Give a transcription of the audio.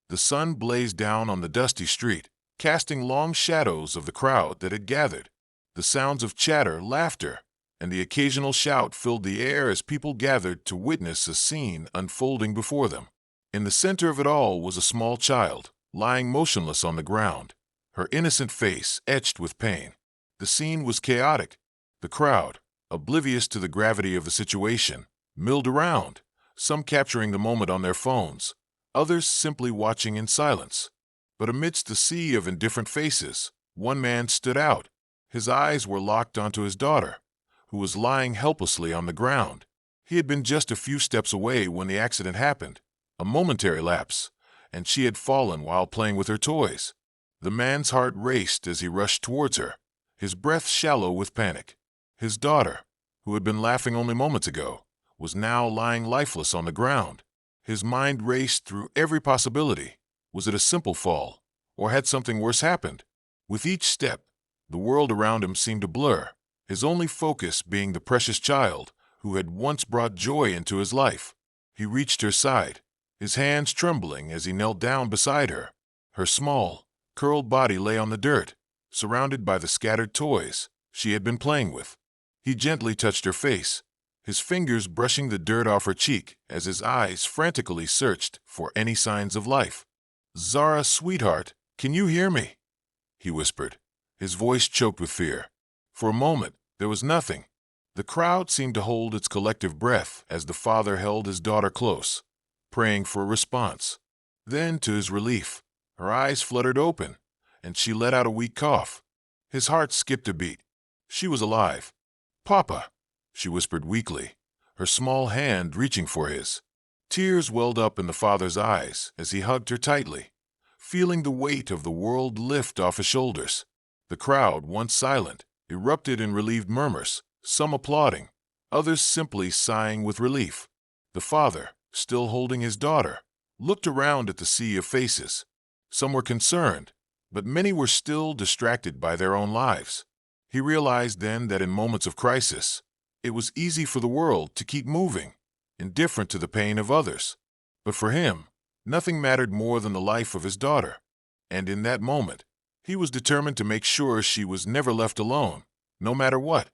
The sun blazed down on the dusty street, casting long shadows of the crowd that had gathered. The sounds of chatter, laughter, and the occasional shout filled the air as people gathered to witness a scene unfolding before them. In the center of it all was a small child, lying motionless on the ground, her innocent face etched with pain. The scene was chaotic. The crowd, oblivious to the gravity of the situation, milled around, some capturing the moment on their phones, others simply watching in silence. But amidst the sea of indifferent faces, one man stood out. His eyes were locked onto his daughter, who was lying helplessly on the ground. He had been just a few steps away when the accident happened, a momentary lapse, and she had fallen while playing with her toys. The man's heart raced as he rushed towards her, his breath shallow with panic. His daughter, who had been laughing only moments ago, was now lying lifeless on the ground. His mind raced through every possibility. Was it a simple fall, or had something worse happened? With each step, the world around him seemed to blur, his only focus being the precious child who had once brought joy into his life. He reached her side, his hands trembling as he knelt down beside her. Her small, curled body lay on the dirt, surrounded by the scattered toys she had been playing with. He gently touched her face, his fingers brushing the dirt off her cheek as his eyes frantically searched for any signs of life. "Zara, sweetheart, can you hear me?" he whispered, his voice choked with fear. For a moment, there was nothing. The crowd seemed to hold its collective breath as the father held his daughter close, praying for a response. Then, to his relief, her eyes fluttered open, and she let out a weak cough. His heart skipped a beat. She was alive. "Papa," she whispered weakly, her small hand reaching for his. Tears welled up in the father's eyes as he hugged her tightly, feeling the weight of the world lift off his shoulders. The crowd, once silent, erupted in relieved murmurs, some applauding, others simply sighing with relief. The father, still holding his daughter, looked around at the sea of faces. Some were concerned, but many were still distracted by their own lives. He realized then that in moments of crisis, it was easy for the world to keep moving, indifferent to the pain of others. But for him, nothing mattered more than the life of his daughter, and in that moment, he was determined to make sure she was never left alone, no matter what.